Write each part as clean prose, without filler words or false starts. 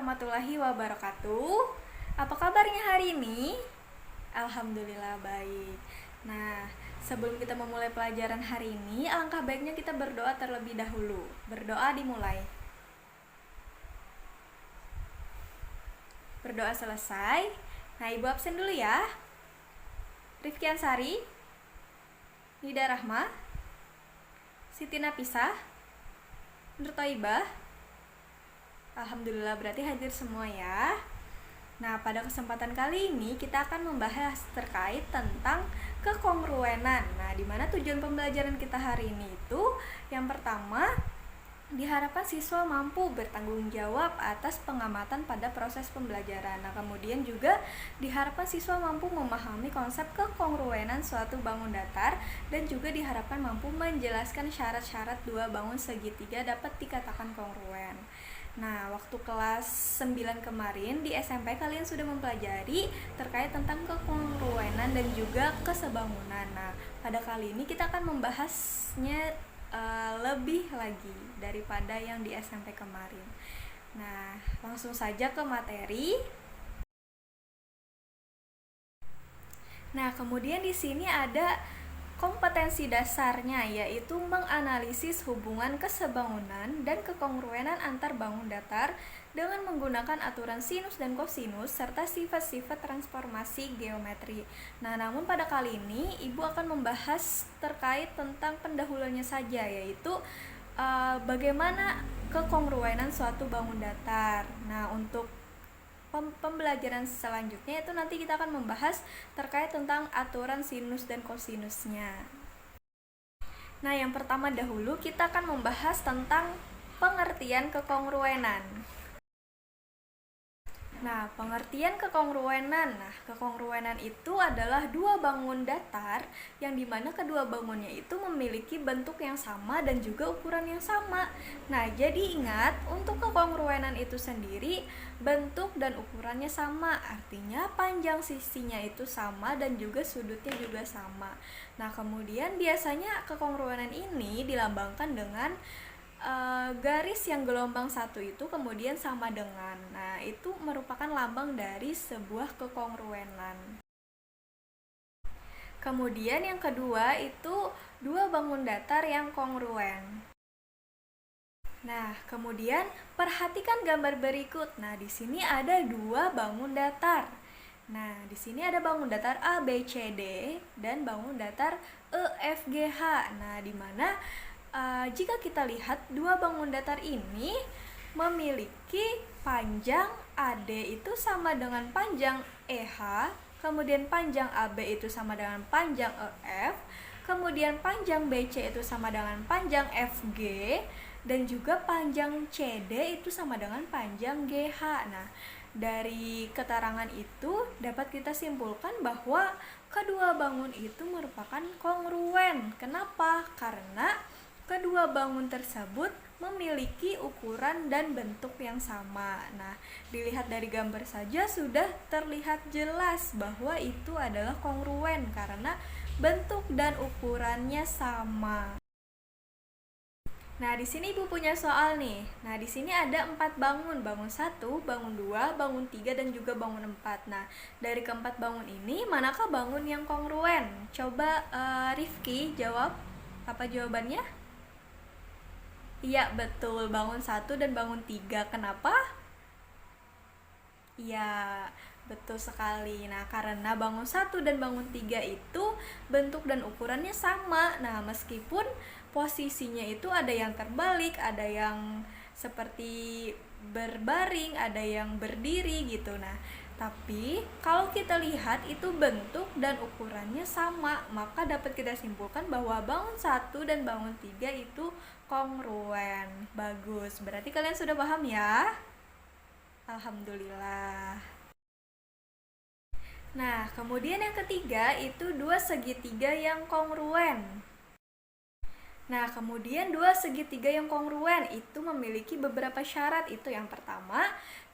warahmatullahi wabarakatuh. Apa kabarnya hari ini? Alhamdulillah baik. Nah, sebelum kita memulai pelajaran hari ini, alangkah baiknya kita berdoa terlebih dahulu. Berdoa dimulai. Berdoa selesai. Nah, Ibu absen dulu ya. Rifki Ansari, Nida Rahma, Siti Napisah, Nur Thaibah. Alhamdulillah berarti hadir semua ya. Nah, pada kesempatan kali ini kita akan membahas terkait tentang kekongruenan. Nah, di mana tujuan pembelajaran kita hari ini itu yang pertama, diharapkan siswa mampu bertanggung jawab atas pengamatan pada proses pembelajaran. Nah, kemudian juga diharapkan siswa mampu memahami konsep kekongruenan suatu bangun datar dan juga diharapkan mampu menjelaskan syarat-syarat dua bangun segitiga dapat dikatakan kongruen. Nah, waktu kelas 9 kemarin di SMP kalian sudah mempelajari terkait tentang kekongruenan dan juga kesebangunan. Nah, pada kali ini kita akan membahasnya lebih lagi daripada yang di SMP kemarin. Nah, langsung saja ke materi. Nah, kemudian di sini ada kompetensi dasarnya, yaitu menganalisis hubungan kesebangunan dan kekongruenan antar bangun datar dengan menggunakan aturan sinus dan kosinus serta sifat-sifat transformasi geometri. Nah, namun pada kali ini Ibu akan membahas terkait tentang pendahulunya saja, yaitu bagaimana kekongruenan suatu bangun datar. Nah, untuk pembelajaran selanjutnya itu nanti kita akan membahas terkait tentang aturan sinus dan kosinusnya. Nah, yang pertama dahulu kita akan membahas tentang pengertian kekongruenan. Nah, pengertian kekongruenan. Nah, kekongruenan itu adalah dua bangun datar yang dimana kedua bangunnya itu memiliki bentuk yang sama dan juga ukuran yang sama. Nah, jadi ingat, untuk kekongruenan itu sendiri bentuk dan ukurannya sama, artinya panjang sisinya itu sama dan juga sudutnya juga sama. Nah, kemudian biasanya kekongruenan ini dilambangkan dengan garis yang gelombang satu itu kemudian sama dengan, nah itu merupakan lambang dari sebuah kekongruenan. Kemudian yang kedua itu dua bangun datar yang kongruen. Nah, kemudian perhatikan gambar berikut. Nah, di sini ada dua bangun datar. Nah, di sini ada bangun datar A, B, C, D dan bangun datar E, F, G, H. Nah, di mana jika kita lihat dua bangun datar ini memiliki panjang AD itu sama dengan panjang EH, kemudian panjang AB itu sama dengan panjang EF, kemudian panjang BC itu sama dengan panjang FG, dan juga panjang CD itu sama dengan panjang GH. Nah, dari keterangan itu dapat kita simpulkan bahwa kedua bangun itu merupakan kongruen. Kenapa? Karena kedua bangun tersebut memiliki ukuran dan bentuk yang sama. Nah, dilihat dari gambar saja sudah terlihat jelas bahwa itu adalah kongruen karena bentuk dan ukurannya sama. Nah, di sini Ibu punya soal nih. Nah, di sini ada 4 bangun, bangun 1, bangun 2, bangun 3 dan juga bangun 4. Nah, dari keempat bangun ini manakah bangun yang kongruen? Coba Rifki jawab. Apa jawabannya? Iya, betul, bangun 1 dan bangun 3. Kenapa? Iya, betul sekali. Nah, karena bangun 1 dan bangun 3 itu bentuk dan ukurannya sama. Nah, meskipun posisinya itu ada yang terbalik, ada yang seperti berbaring, ada yang berdiri gitu. Nah, tapi kalau kita lihat itu bentuk dan ukurannya sama, maka dapat kita simpulkan bahwa bangun 1 dan bangun 3 itu kongruen. Bagus, berarti kalian sudah paham ya? Alhamdulillah. Nah, kemudian yang ketiga itu dua segitiga yang kongruen. Nah, kemudian dua segitiga yang kongruen itu memiliki beberapa syarat. Itu yang pertama,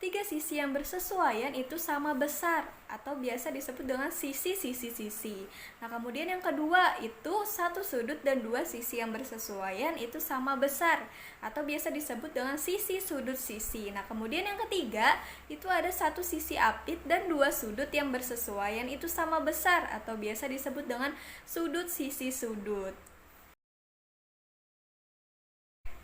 tiga sisi yang bersesuaian itu sama besar atau biasa disebut dengan sisi-sisi-sisi. Nah, kemudian yang kedua itu satu sudut dan dua sisi yang bersesuaian itu sama besar atau biasa disebut dengan sisi sudut sisi. Nah, kemudian yang ketiga itu ada satu sisi apit dan dua sudut yang bersesuaian itu sama besar atau biasa disebut dengan sudut sisi sudut.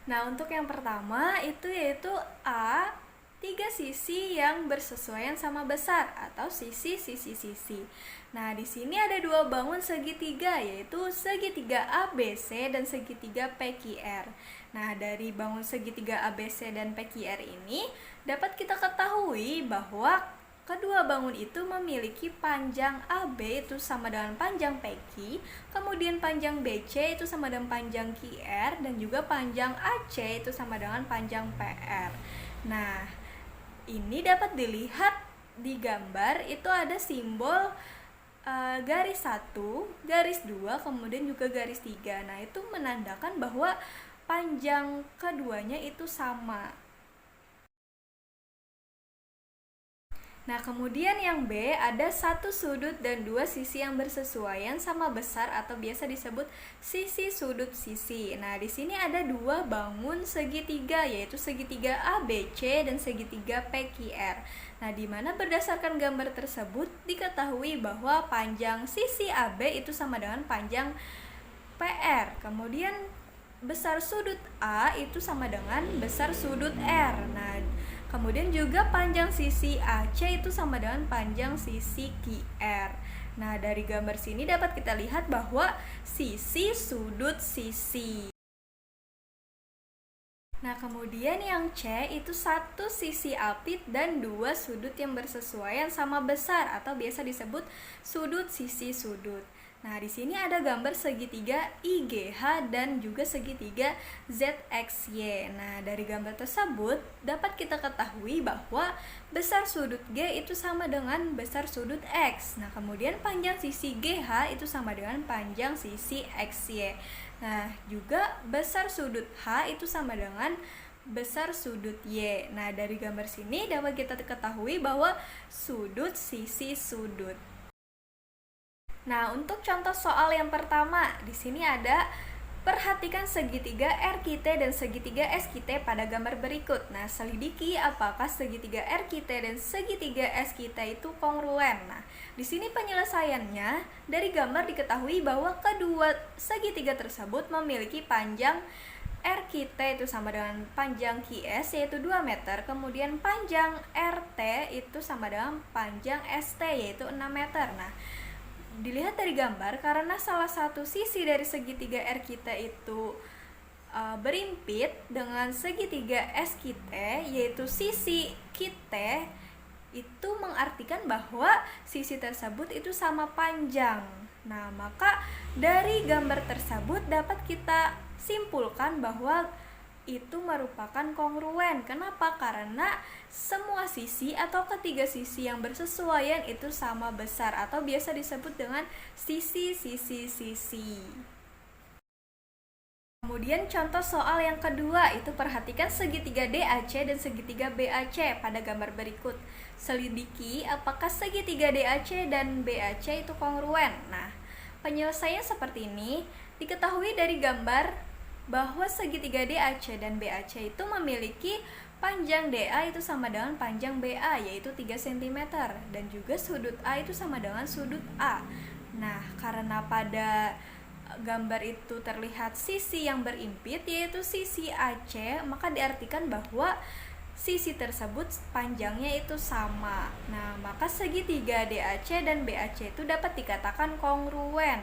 Nah, untuk yang pertama itu yaitu A, tiga sisi yang bersesuaian sama besar atau sisi-sisi-sisi. Nah, di sini ada dua bangun segitiga yaitu segitiga ABC dan segitiga PQR. Nah, dari bangun segitiga ABC dan PQR ini dapat kita ketahui bahwa kedua bangun itu memiliki panjang AB itu sama dengan panjang PQ, kemudian panjang BC itu sama dengan panjang QR, dan juga panjang AC itu sama dengan panjang PR. Nah, ini dapat dilihat di gambar itu ada simbol garis 1, garis 2, kemudian juga garis 3. Nah, itu menandakan bahwa panjang keduanya itu sama. Nah, kemudian yang B ada satu sudut dan dua sisi yang bersesuaian sama besar atau biasa disebut sisi sudut sisi. Nah, di sini ada dua bangun segitiga yaitu segitiga ABC dan segitiga PQR. Nah, di mana berdasarkan gambar tersebut diketahui bahwa panjang sisi AB itu sama dengan panjang PR. Kemudian besar sudut A itu sama dengan besar sudut R. Nah, kemudian juga panjang sisi AC itu sama dengan panjang sisi QR. Nah, dari gambar sini dapat kita lihat bahwa sisi sudut sisi. Nah, kemudian yang C itu satu sisi apit dan dua sudut yang bersesuaian sama besar atau biasa disebut sudut sisi sudut. Nah, di sini ada gambar segitiga IGH dan juga segitiga ZXY. Nah, dari gambar tersebut dapat kita ketahui bahwa besar sudut G itu sama dengan besar sudut X. Nah, kemudian panjang sisi GH itu sama dengan panjang sisi XY. Nah, juga besar sudut H itu sama dengan besar sudut Y. Nah, dari gambar sini dapat kita ketahui bahwa sudut sisi sudut. Nah, untuk contoh soal yang pertama, di sini ada perhatikan segitiga RQT dan segitiga SQT pada gambar berikut. Nah, selidiki apakah segitiga RQT dan segitiga SQT itu kongruen. Nah, di sini penyelesaiannya dari gambar diketahui bahwa kedua segitiga tersebut memiliki panjang RQT itu sama dengan panjang QS yaitu 2 meter, kemudian panjang RT itu sama dengan panjang ST yaitu 6 meter. Nah, dilihat dari gambar, karena salah satu sisi dari segitiga R kita itu berimpit dengan segitiga S kita, yaitu sisi kita, itu mengartikan bahwa sisi tersebut itu sama panjang. Nah, maka dari gambar tersebut dapat kita simpulkan bahwa itu merupakan kongruen. Kenapa? Karena semua sisi atau ketiga sisi yang bersesuaian itu sama besar atau biasa disebut dengan sisi-sisi-sisi. Kemudian contoh soal yang kedua itu perhatikan segitiga DAC dan segitiga BAC pada gambar berikut. Selidiki apakah segitiga DAC dan BAC itu kongruen. Nah, penyelesaiannya seperti ini. Diketahui dari gambar bahwa segitiga DAC dan BAC itu memiliki panjang DA itu sama dengan panjang BA yaitu 3 cm dan juga sudut A itu sama dengan sudut A. Nah, karena pada gambar itu terlihat sisi yang berimpit yaitu sisi AC, maka diartikan bahwa sisi tersebut panjangnya itu sama. Nah, maka segitiga DAC dan BAC itu dapat dikatakan kongruen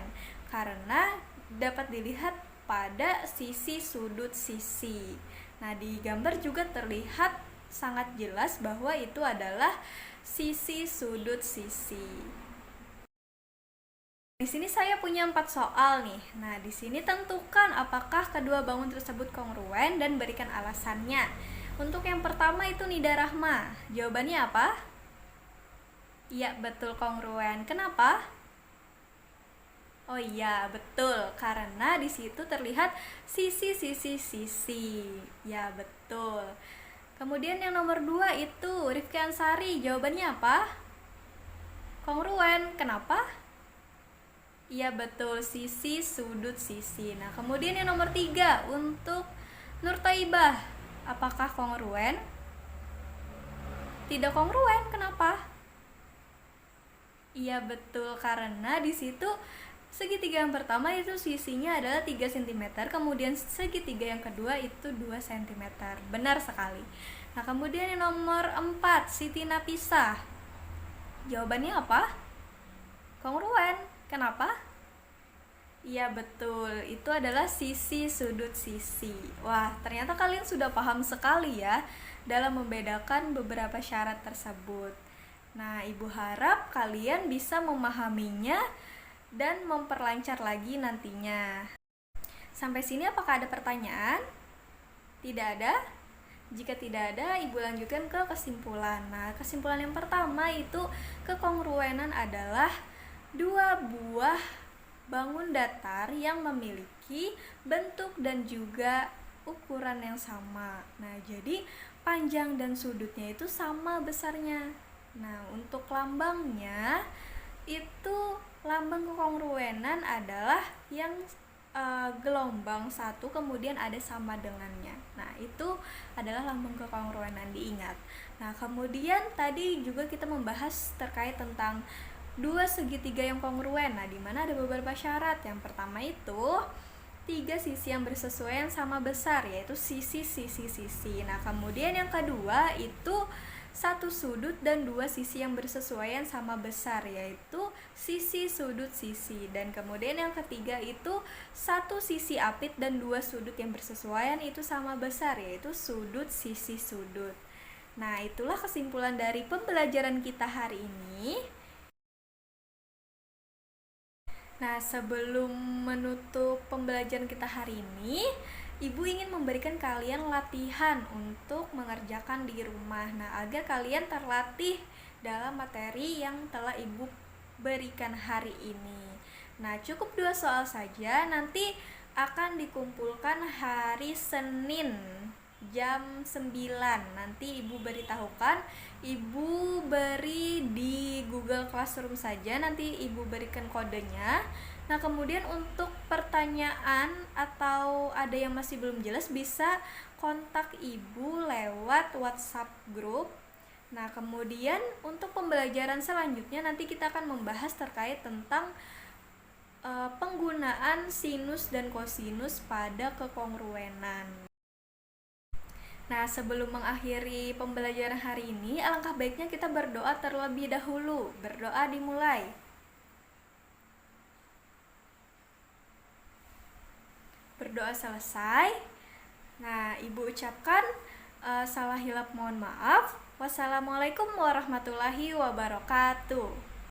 karena dapat dilihat pada sisi sudut sisi. Nah, di gambar juga terlihat sangat jelas bahwa itu adalah sisi sudut sisi. Di sini saya punya 4 soal nih. Nah, di sini tentukan apakah kedua bangun tersebut kongruen dan berikan alasannya. Untuk yang pertama itu Nida Rahma. Jawabannya apa? Iya, betul kongruen. Kenapa? Oh iya, betul. Karena di situ terlihat sisi-sisi-sisi. Ya, betul. Kemudian yang nomor 2 itu Rifki Ansari. Jawabannya apa? Kongruen. Kenapa? Iya, betul. Sisi, sudut, sisi. Nah, kemudian yang nomor 3 untuk Nur Taibah. Apakah kongruen? Tidak kongruen. Kenapa? Iya, betul. Karena di situ segitiga yang pertama itu sisinya adalah 3 cm, kemudian segitiga yang kedua itu 2 cm. Benar sekali. Nah, kemudian yang nomor 4, Siti Napisah. Jawabannya apa? Kongruen. Kenapa? Iya, betul. Itu adalah sisi, sudut, sisi. Wah, ternyata kalian sudah paham sekali ya dalam membedakan beberapa syarat tersebut. Nah, Ibu harap kalian bisa memahaminya dan memperlancar lagi nantinya. Sampai sini apakah ada pertanyaan? Tidak ada? Jika tidak ada, Ibu lanjutkan ke kesimpulan. Nah, kesimpulan yang pertama itu kekongruenan adalah dua buah bangun datar yang memiliki bentuk dan juga ukuran yang sama. Nah, jadi panjang dan sudutnya itu sama besarnya. Nah, untuk lambangnya itu lambang kekongruenan adalah yang gelombang satu kemudian ada sama dengannya. Nah, itu adalah lambang kekongruenan, diingat. Nah, kemudian tadi juga kita membahas terkait tentang dua segitiga yang kongruen. Nah, di mana ada beberapa syarat. Yang pertama itu 3 sisi yang bersesuaian sama besar, yaitu sisi-sisi-sisi. Nah, kemudian yang kedua itu 1 sudut dan 2 sisi yang bersesuaian sama besar, yaitu sisi, sudut, sisi. Dan kemudian yang ketiga itu 1 sisi apit dan 2 sudut yang bersesuaian itu sama besar, yaitu sudut, sisi, sudut. Nah, itulah kesimpulan dari pembelajaran kita hari ini. Nah, sebelum menutup pembelajaran kita hari ini, Ibu ingin memberikan kalian latihan untuk mengerjakan di rumah. Nah, agar kalian terlatih dalam materi yang telah Ibu berikan hari ini. Nah, cukup 2 soal saja, nanti akan dikumpulkan hari Senin jam 9. Nanti Ibu beritahukan, Ibu beri di Google Classroom saja, nanti Ibu berikan kodenya. Nah, kemudian untuk pertanyaan atau ada yang masih belum jelas bisa kontak Ibu lewat WhatsApp grup. Nah, kemudian untuk pembelajaran selanjutnya nanti kita akan membahas terkait tentang penggunaan sinus dan kosinus pada kekongruenan. Nah, sebelum mengakhiri pembelajaran hari ini, alangkah baiknya kita berdoa terlebih dahulu. Berdoa dimulai. Berdoa selesai. Nah, Ibu ucapkan salah hilap mohon maaf. Wassalamualaikum warahmatullahi wabarakatuh.